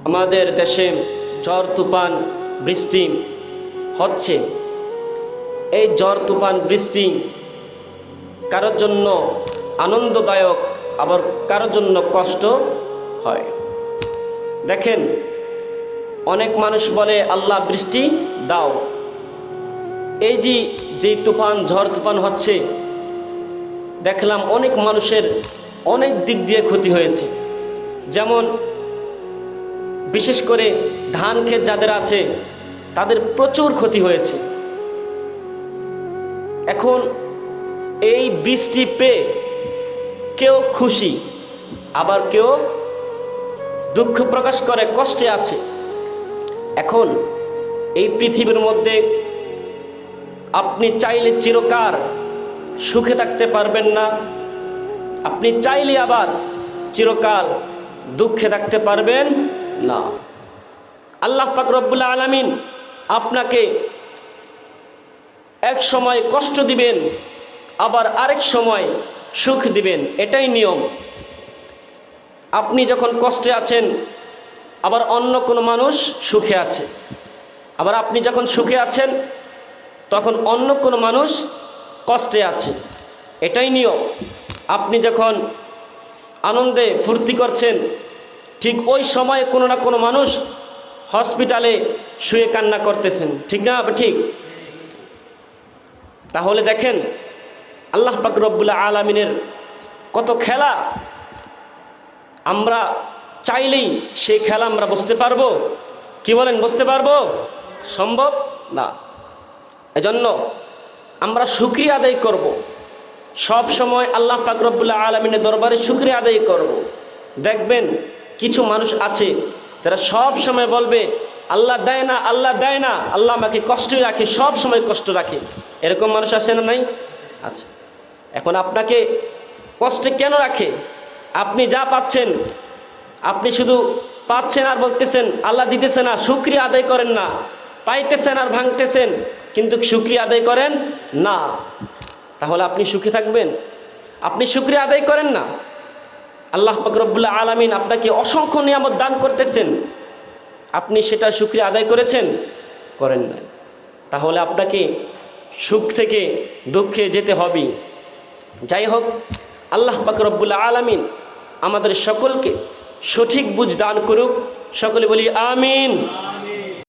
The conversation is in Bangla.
আমাদের দেশে ঝড় তুফান বৃষ্টি হচ্ছে। এই ঝড় তুফান বৃষ্টি কারোর জন্য আনন্দদায়ক, আবার কারোর জন্য কষ্ট হয়। দেখেন, অনেক মানুষ বলে আল্লাহ বৃষ্টি দাও। এই যে তুফান ঝড় তুফান হচ্ছে, দেখলাম অনেক মানুষের অনেক দিক দিয়ে ক্ষতি হয়েছে। যেমন বিশেষ করে ধান ক্ষেত যাদের আছে তাদের প্রচুর ক্ষতি হয়েছে। এখন এই বৃষ্টি পেয়ে কেউ খুশি, আবার কেউ দুঃখ প্রকাশ করে, কষ্টে আছে। এখন এই পৃথিবীর মধ্যে আপনি চাইলে চিরকাল সুখে থাকতে পারবেন না, আপনি চাইলে আবার চিরকাল দুঃখে থাকতে পারবেন না। আল্লাহ পাক রব্বুল আলামিন আপনাকে এক সময় কষ্ট দিবেন, আবার আরেক সময় সুখ দিবেন, এটাই নিয়ম। আপনি যখন কষ্টে আছেন, আবার অন্য কোনো মানুষ সুখে আছে। আবার আপনি যখন সুখে আছেন, তখন অন্য কোনো মানুষ কষ্টে আছে, এটাই নিয়ম। আপনি যখন আনন্দে ফুর্তি করছেন, ঠিক ওই সময়ে কোনো না কোনো মানুষ হসপিটালে শুয়ে কান্না করতেছেন, ঠিক না? ঠিক। তাহলে দেখেন আল্লাহ পাক রব্বুল আলামিনের কত খেলা। আমরা চাইলেই সেই খেলা আমরা বুঝতে পারবো? কি বলেন, বুঝতে পারবো? সম্ভব না। এজন্য আমরা শুকরিয়া আদায় করব, সব সময় আল্লাহ পাক রব্বুল আলামিনের দরবারে শুকরিয়া আদায় করব। দেখবেন কিছু মানুষ আছে যারা সব সময় বলবে আল্লাহ দেয় না, আল্লাহ দেয় না, আল্লাহ আমাকে কষ্টই রাখে, সব সময় কষ্ট রাখে। এরকম মানুষ আছে না নাই? আচ্ছা, এখন আপনাকে কষ্টে কেন রাখে? আপনি যা পাচ্ছেন, আপনি শুধু পাচ্ছেন আর বলতেছেন আল্লাহ দিতেছে না, শুকরিয়া আদায় করেন না। পাইতেছেন আর ভাঙতেছেন, কিন্তু শুকরিয়া আদায় করেন না। তাহলে আপনি সুখী থাকবেন? আপনি শুকরিয়া আদায় করেন না। আল্লাহ পাক রব্বুল আলামিন আপনাকে অসংখ্য নিয়ামত দান করতেছেন, আপনি সেটা শুকরিয়া আদায় করেছেন? করেন না। তাহলে আপনাকে সুখ থেকে দুঃখে যেতে হবে। যাই হোক, আল্লাহ পাক রব্বুল আলামিন আমাদের সকলকে সঠিক বুঝ দান করুক। সকলে বলি আমিন।